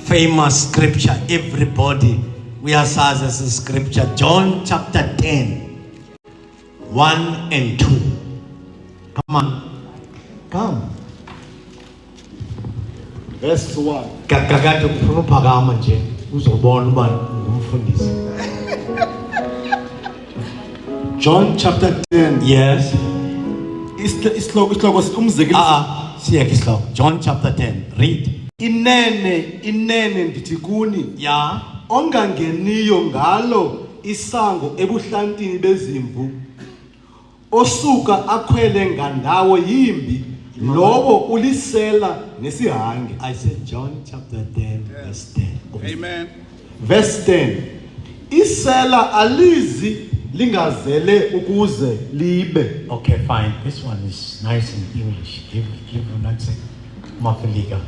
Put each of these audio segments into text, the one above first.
famous scripture. Everybody, we are as a scripture. John chapter 10, 1 and 2. Come on. Come. Verse 1. Kakakade kufuna uphakama nje uzobona uba ngumfundisi. John chapter 10. Yes. Isihloko umzekelo. Siyeke isihloko. John chapter 10. Read. Inene ndithi kuni. Yeah. Ongangeniyo ngalo isango ebuhlantini bezimvu. Osuka akhwele ngandawo yimbi. Lowo ulisela nesihange. I said John chapter 10 verse 10. Amen. Verse 10. Isela alizi lingazele ukuze libe. Okay, fine. This one is nice in English. Give that second. Mafiliga.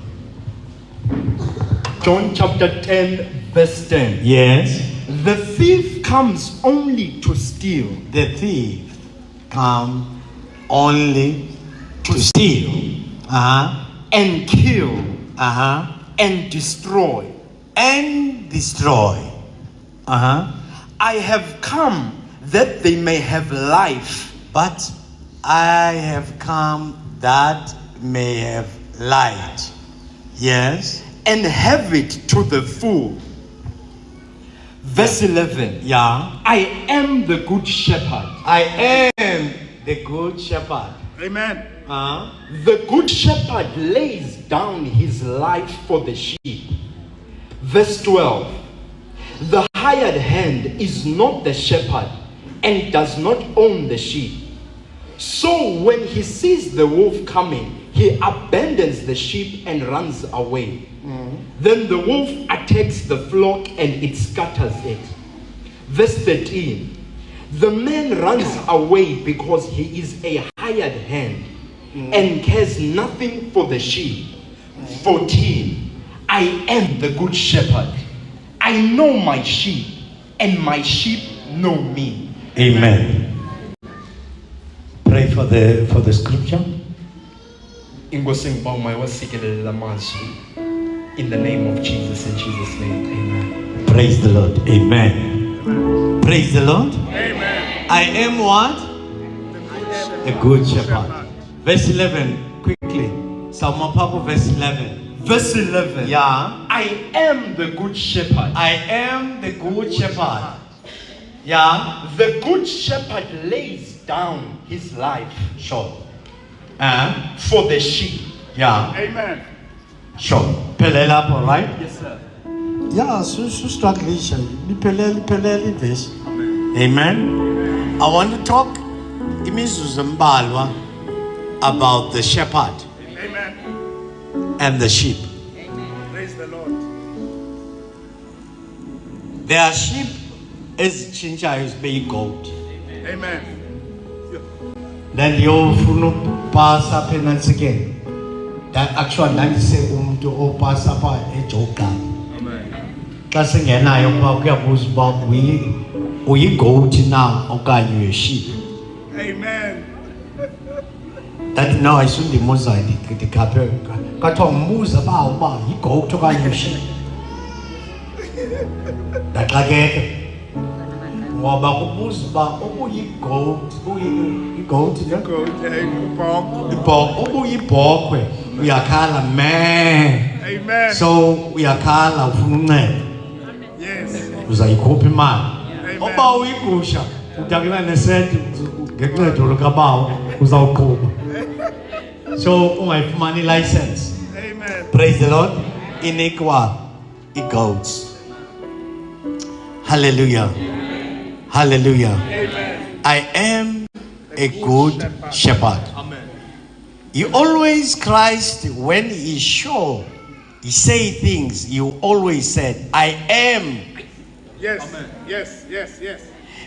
John chapter 10 verse 10. Yes. The thief comes only to steal. The thief come only to steal. And kill. And destroy. And destroy. I have come that they may have life. But I have come that may have light. Yes. And have it to the full. Verse 11. Yeah. I am the good shepherd. I am the good shepherd. Amen. The good shepherd lays down his life for the sheep. Verse 12. The hired hand is not the shepherd and does not own the sheep. So when he sees the wolf coming, he abandons the sheep and runs away. Then the wolf attacks the flock and it scatters it. Verse 13. The man runs away because he is a hired hand and cares nothing for the sheep. 14. I am the good shepherd. I know my sheep and my sheep know me. Amen. Pray for the scripture. In the name of Jesus, in Jesus' name, amen. Praise the Lord. Amen. Praise the Lord. Amen. I am what? A good shepherd. Verse 11, quickly. Psalm Papa, verse 11. Verse 11. Yeah. I am the good shepherd. I am the good shepherd. Yeah. The good shepherd lays down his life Sure. for the sheep. Yeah. Amen. Sure. Pelela, all right? Yes, sir. Yeah, so struggling. Liphelele verse. Amen. I want to talk imizuzu embalwa about the shepherd Amen. and the sheep. Praise the Lord. There are sheep ezitshintshayo zibe goat. Amen. Then ndiyofuna upasa apha enantsikeni. That actually nandise umuntu opasa apha ejogani. Xa singenayo kuba kuyabuza uba uyi-goat na okanye uyi-sheep. Amen. That no, ayisundimbuza ndikhaphe kathiwa ngimbuza uba yi-goat okanye uyi-sheep. Ndaxakeka ngoba kubuza uba ubuyi-goat ubuyibhokhwe uyakhala me. Amen. So uyakhala ufuna uncedo. Yes. Uzayikhupha imali. Amen. Oba uyigusha udakela nesenti ngencedo lukabawo uzawuqhuba. So ungayifumani license. Amen. Praise the Lord. Inikwa i-goats. Hallelujah. Hallelujah. Amen. I am a good shepherd. Amen. He always Christ, when he show, he say things, he always said, I am. Yes. Amen. Yes. Yes. Yes.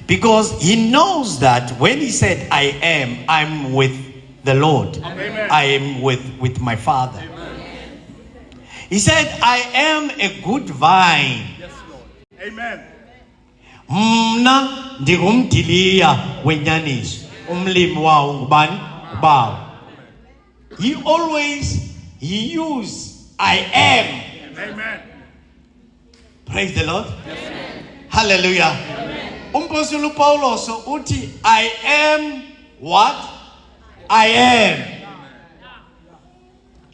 Because he knows that when he said, I am, I'm with the Lord. Amen. I am with my Father. Amen. He said, I am a good vine. Yes, Lord. Amen. Mna ndingumdiliya wenyaniso. Umlimi wawo ngubani? Ubawo. He use I am. Amen. Praise the Lord. Hallelujah. Umpostoli Paulos uthi I am what? I am.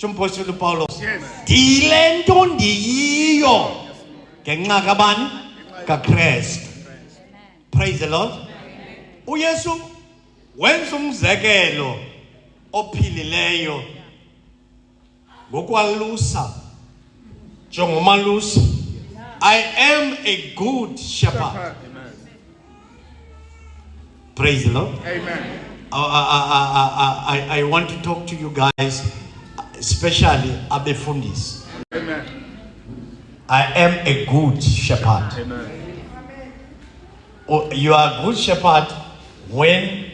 Umpostoli Paulos. Ndile nto ndiyiyo ngenxa kabani? KaKristu. Praise the Lord. uYesu wenza umzekelo ophilileyo ngokwalusa njengomalusi. I am a good shepherd. Praise the Lord. Amen. I want to talk to you guys, especially abefundis. Amen. I am a good shepherd. Amen. You are a good shepherd when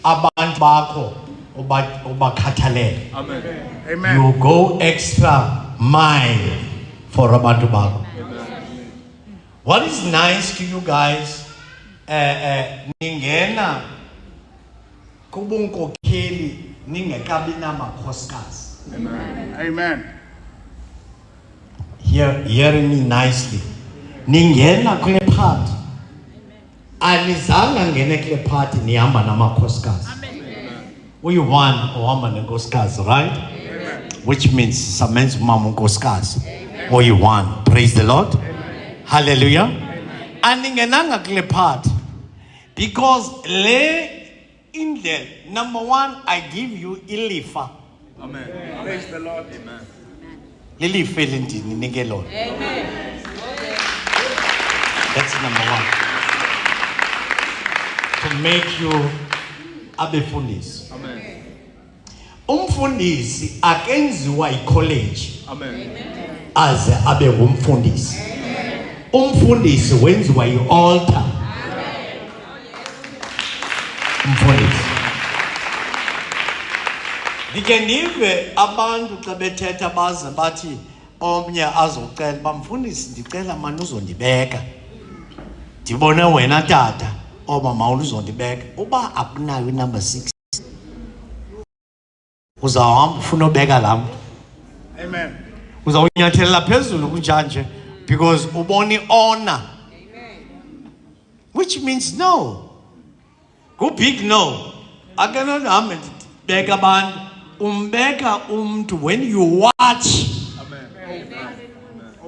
abantu bakho ubakhathalele. Amen. Amen. You go extra mile for abantu bakho. What is nice to you guys, ningena kubunkokheli ningekabi namakhosikazi. Amen. Amen. Hearing me nicely. Ningena kule part. Anizanga ngene kule part nihamba namakhosikazi. Uyi-one ohamba nenkosikazi, right? Amen. Which means samenza umama unkosikazi. Uyi-one. Praise the Lord. Hallelujah. Aningenanga kule part because le indel number one, I give you ilifa. Amen. Praise the Lord. Amen. Lilifa elendini nike lona. Amen. That's number one. To make you abefundisi. Amen. Umfundisi akenziwa icollege Amen. aze abe ngumfundisi. Umfundisi wenziwa i-altar. Umfundisi. Ndike ndive abantu xa bethetha baze bathi omnye azocela bamfundisi ndicela mani uzondibeka. Ndibone wena tata mama uzondibeka. Uba akunayo number 6 uzawuhamba ufuna ubeka laa mntu. Amen. Uzawunyathelela phezulu kunjanje because uboni honor. Which means no. Go big no. I cannot hambe ndibeka abantu. Umbeka umntu when you watch. Amen.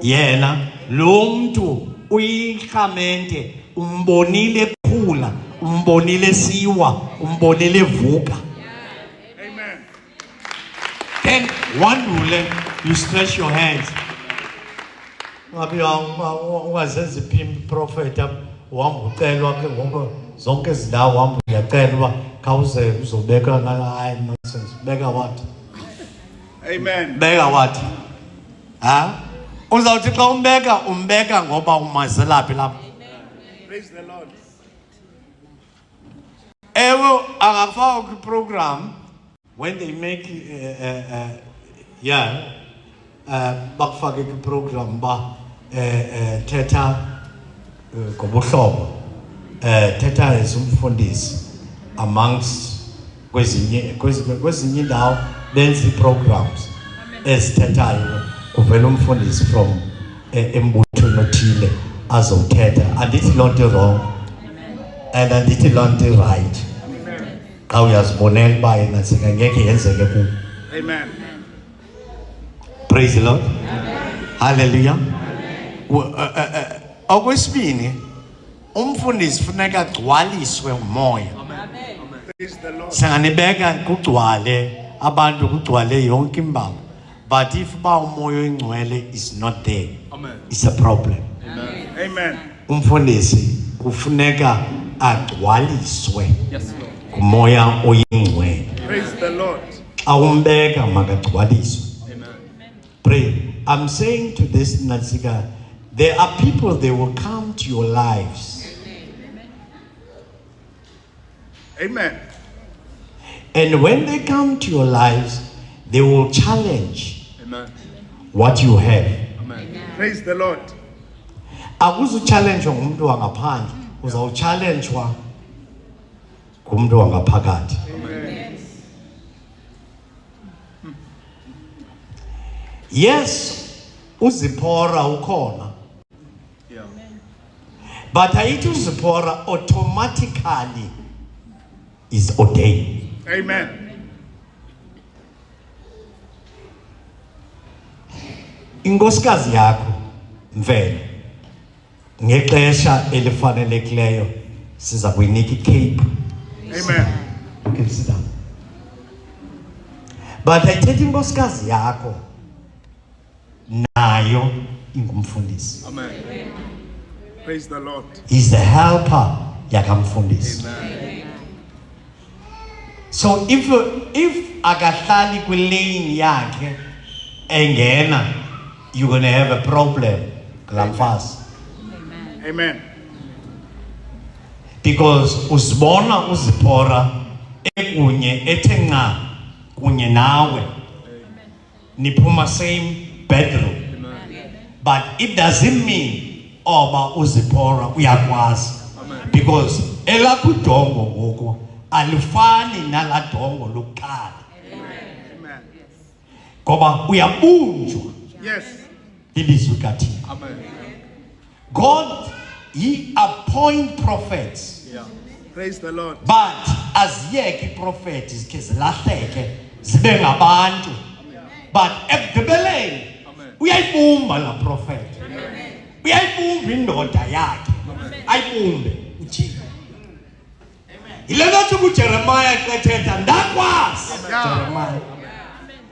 Yena lo mntu uyirhamente umbonile phula, umbonile siwa, umbonile vuka. Amen. Then wandule, you stretch your hands. Ngabe ungazenza iphimbo prophet uhamba ucelwa ke ngoku zonke izindawo uhamba uyacelwa khawuze uzobeka hayi nonsense. Beka what? Amen. Beka what? Ha? Uzawuthi xa umbeka ngoba umazelaphi lapha. Praise the Lord. Ewe angafaka kwi-program when they make bakufake kwi-program ba thetha ngobuhlobo thetha as umfundisi amongst kwezinye indawo benza ii-programs ezithethayo kuvela umfundisi from embuthweni othile azothetha. Andithi loo nto wrong and andithi loo nto right xa uyazibonela uba yena ngeke yenzeke kubo. Amen. Praise the Lord. Hallelujah. Okwesibini, umfundisi funeka agcwaliswe umoya. Praise the Lord. Singanibeka kugcwale abantu kugcwale yonke imbaba. But if uba umoya oyingcwele is not there, Amen. it's a problem. Amen. Amen. Umfundisi kufuneka agcwaliswe Yes, Lord. kumoya oyingcwele. Praise the Lord. Xa umbeka makagcwaliswe. Amen. Pray. I'm saying to this Natsika, there are people they will come to your lives. Amen. And when they come to your lives, they will challenge Amen. what you have. Amen. Praise the Lord. Akuzuchallenge ngumuntu wangaphandle, uzawuchallengwa ngumuntu wangaphakathi. Amen. Yes, uZipporah ukhona. But ayithi uZipporah automatically is ordained. Amen. Inkosikazi yakho mfene ngexesha elifanelekileyo siza kuyinika icape. Amen. You can sit down. But ayithethi inkosikazi yakho nayo ingumfundisi. Amen. Praise the Lord. He's the helper yakamfundisi. Amen. So if akahlali kwilane yakhe engena, you're going to have a problem, Glamfas. Amen. Because uzibona uZipporah ekunye ethenga kunye nawe niphuma same bedroom. But it doesn't mean oba uZipporah uyakwazi. Because elakudongo ngoku alifani naladongo lokuqala. Amen. Ngoba uyabunjwa Yes. ilizwi kaThixo. Amen. God, he appoint prophets. Yeah. Praise the Lord. But aziyeke iprofeti zikhe zilahleke zibe ngabantu. But ekugqibeleni uyayibumba la prophet. Uyayibumba indoda yakhe. Ayibumbe uThixo. Yile nto kuJeremiah xethetha ndakwazi Jeremiah.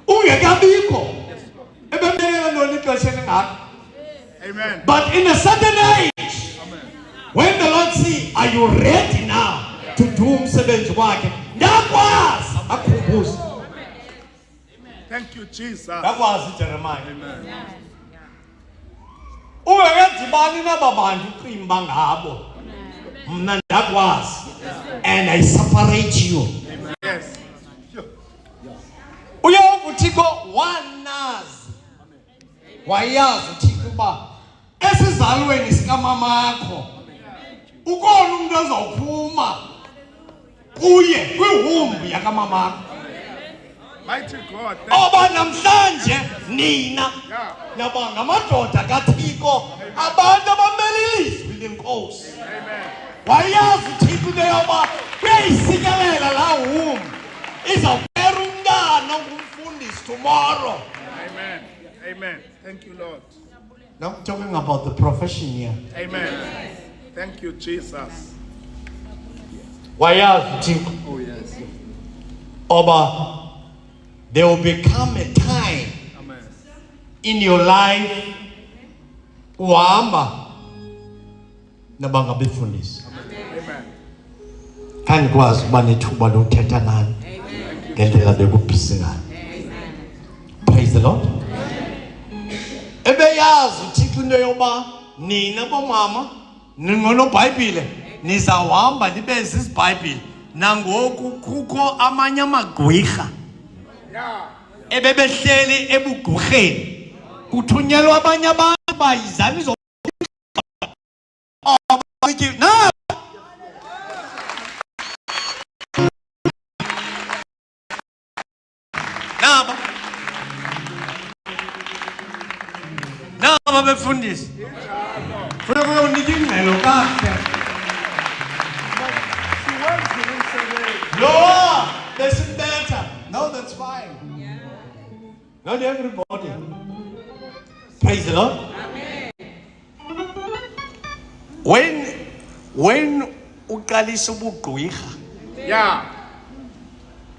Ungekabikho. Ebembelela ntoni ixesha elingaka? Amen. But in a certain age, when the Lord see, are you ready now to do umsebenzi wakhe? Ndakwazi akhumbuze. Thank you, Jesus. Ndakwazi Jeremiah. Amen. Ungekadibani naba bantu uqimba ngabo. Mna ndakwazi. And I separate you. Yes. Uyeva uThixo wanazi. Wayazi uThixo uba esizalweni sikamamakho ukhona umuntu ozawuphuma kuye kwihumbi yakamamakho. Mighty God. Oba namhlanje nina Yeah. naba ngamadoda kaThixo abantu abamele ilizwi lenkosi. Amen. Wayazi uThixo into yoba kuyayisikelela la humbi izawubera umntana ongumfundisi tomorrow. Amen. Amen. Thank you, Lord. Now I'm talking about the profession here. Amen. Thank you, Jesus. Wayazi uThixo. Oh, yes. Oba there will become a time Amen. in your life uhamba nabangabefundisi. Amen. Kandikwazi ukuba nethuba lokuthetha nani ngendlela bekubhisi ngayo. Praise the Lord. Ebeyazi uThixo into yoba nina bomama ninqono iBhayibhile nizawuhamba nibe zizibhayibhile. Nangoku kukho amanye amagqwirha Yeah. ebebehleli ebugqurheni kuthunyelwa abanye abantu bayizami zo naba befundisi funeka uyonika ingxelo kahle. No, there's better. No, that's fine. Not everybody. Praise the Lord. When uqalisa ubugqwirha Yeah.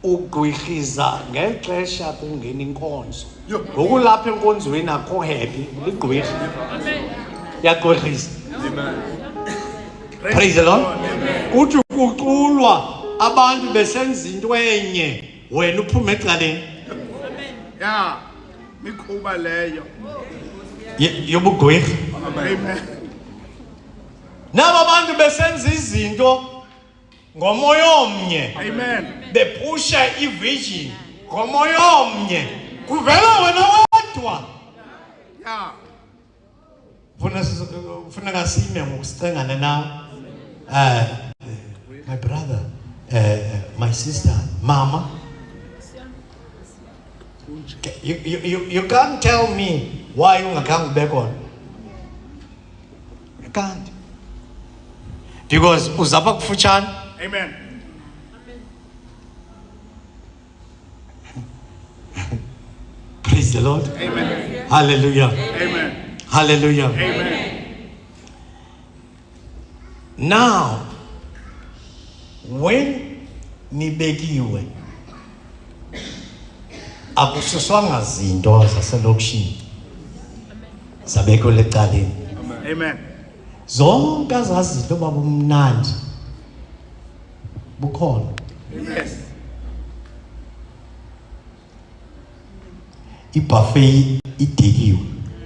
ugqwirhiza ngexesha kungena inkonzo. Ngoku lapha enkonzweni akho happy ligqwirha. Yagqwirhisa. Amen. Praise the Lord. Amen. Uthi kuculwa abantu besenza into enye wena uphume ecaleni. Yeah. Mikhuba leyo. Yobugqwirha. Amen. Naba bantu besenza izinto ngomoya omnye. Amen. Bepusha ivision ngomoya omnye. Kuvela wena wedwa. Yeah. Funeka sime ngokusicengana nawe. My brother, my sister, mama. You can't tell me why ungakhange ube khona. You can't. because uzapha kufutshane. Amen. Praise the Lord. Amen. Hallelujah. Amen. Hallelujah. Amen. Now, when nibekiwe akususwanga zinto zaselokishini zabekho lecaleni. Amen. Zonke azazinto babumnandi bukhona. Yes. Ibuffet idekiwe.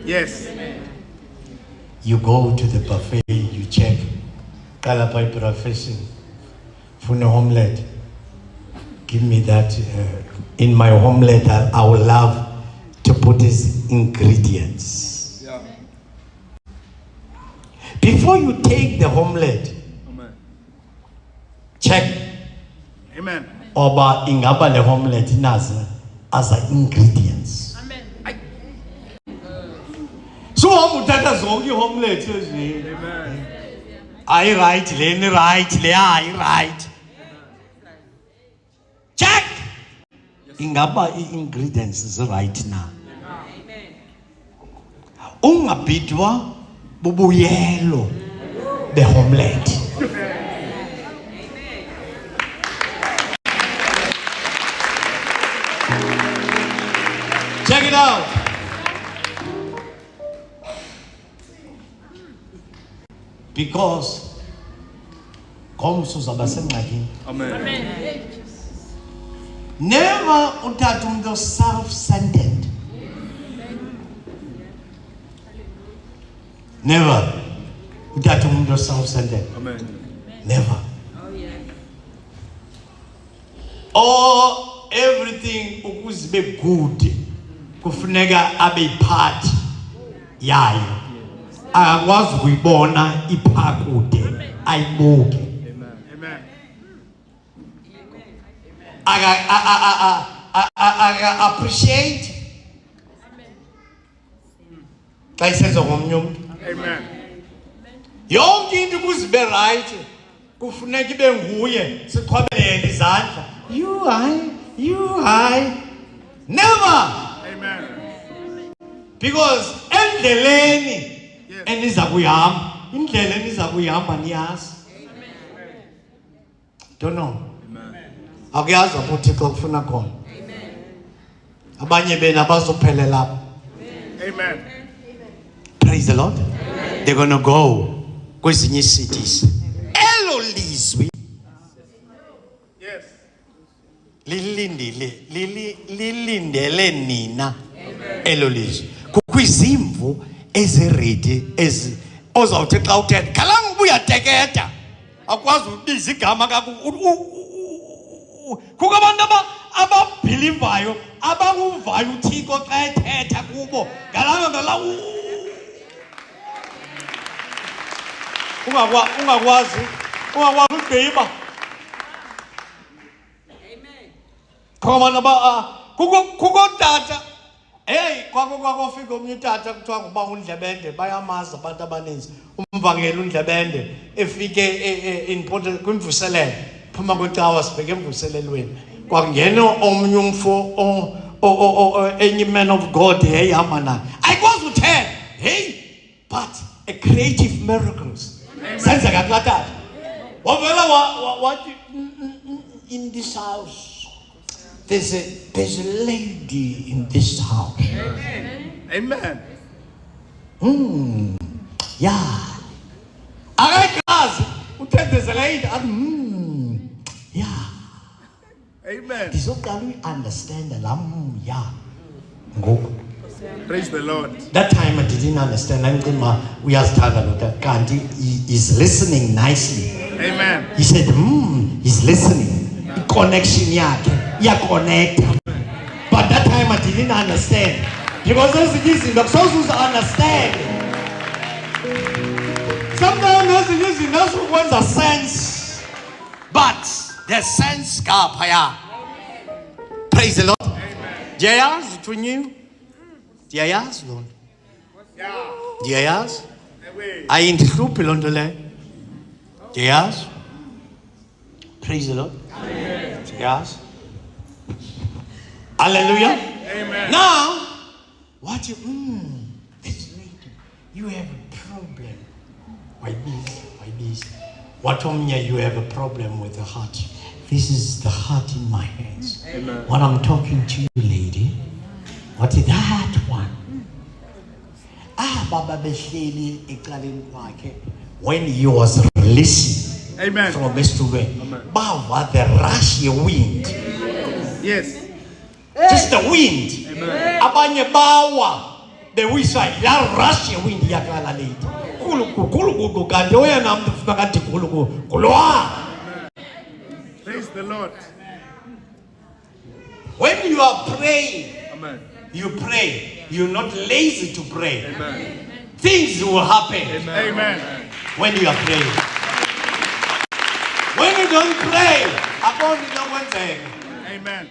Yes. You go to the buffet, you check. Qala pha iprofession. Funa omelette. Give me that. In my omelette, I would love to put these ingredients. Yeah. Before you take the omelette, Amen. check Amen. oba ingaba le omelette nazo as ingredients. So umuthatha zonke i-omelette nje. Amen. Ayi right, leni right, le ayi right. Check. Ingaba i-ingredients is right now. Ungabhidwa bubuyelo be-omelette. Check it out. Because komso zabasengxakini. Amen. Never uthatha umuntu self-centered. Never uthatha umuntu self-centered. Amen. Never. Or everything ukuze be good kufuneka abe part yayo. Akwazi ukuyibona iphakude ayibuke. Amen. Appreciate. Xa isenza ngomnye umuntu. Amen. Yonke into ukuze ibe right kufuneka ibe nguye siqhwabelele izandla. You high. Never. Amen. Because endleleni Yes. eniza kuyihamba, indlela eniza kuyihamba niyazi. Don't know. Amen. Akuyazi apho uThixo kufuna khona. Abanye bena bazophelela lapho. Amen. Praise the Lord. They're going to go kwezinye cities. Elo lizwi Yes. lilindele nina. Elo lizwi. Kukho izimvu eziredi ozawuthi xa uthetha khalanga ubuya teketa. Akwazi ubiza igama kukho abantu ababhilivayo abanguvayo uThixo xa ethetha kubo ngala ungakwazi ugqiba. Kukho tata. Hey, kwakufika omnye utata kuthiwa nguba uNdlebende, bayamazi abantu abaninzi. Umvangeli uNdlebende efike kwimvuselelo, phuma kwecawa sibheke emvuselelweni. Kwangena omnye umfo enye man of God eyihamba naye. Ayikwazi uthetha. Hey, but a creative miracles. Senzeka kulaa tata. Wavela wathi in this house. There's a lady in this house. Amen. Yeah. Akazi uthe there's a lady. Yeah. Amen. Ndizoqala uyi-understand laa yeah. Ngoku. Praise the Lord. That time I didn't understand. Angicinga uyazithanda lo tata kanti he's listening nicely. Amen. He said, he's listening. Connection yakhe iyaconnecta. But that time I didn't understand. Because ezinye izinto akusoze understand. Sometimes ezinye izinto azikwenza sense. But the sense kaphaya. Praise the Lord. Ndiyayazi uthunyiwe. Ndiyayazi loo nto. Yeah. Ndiyayazi. Away. Ayindihluphi loo nto leyo. Yes. Praise the Lord. Yes. Hallelujah. Amen. Now, what you, this lady, you have a problem. Why this? What you have a problem with the heart? This is the heart in my hands. Amen. When I'm talking to you, lady, what is that one? Baba behleli eqaleni kwakhe. When he was releasing Amen. from Estuve, bava the rush wind. Yes. Just the wind. Abanye bawa. The wisa la rush wind yakala lady. Kulu kanti oyena mntu ufuna kanti kulwa. Praise the Lord. When you are praying, Amen. you pray. You're not lazy to pray. Amen. Things will happen Amen. when you are praying. When you don't pray, upon no one's Amen.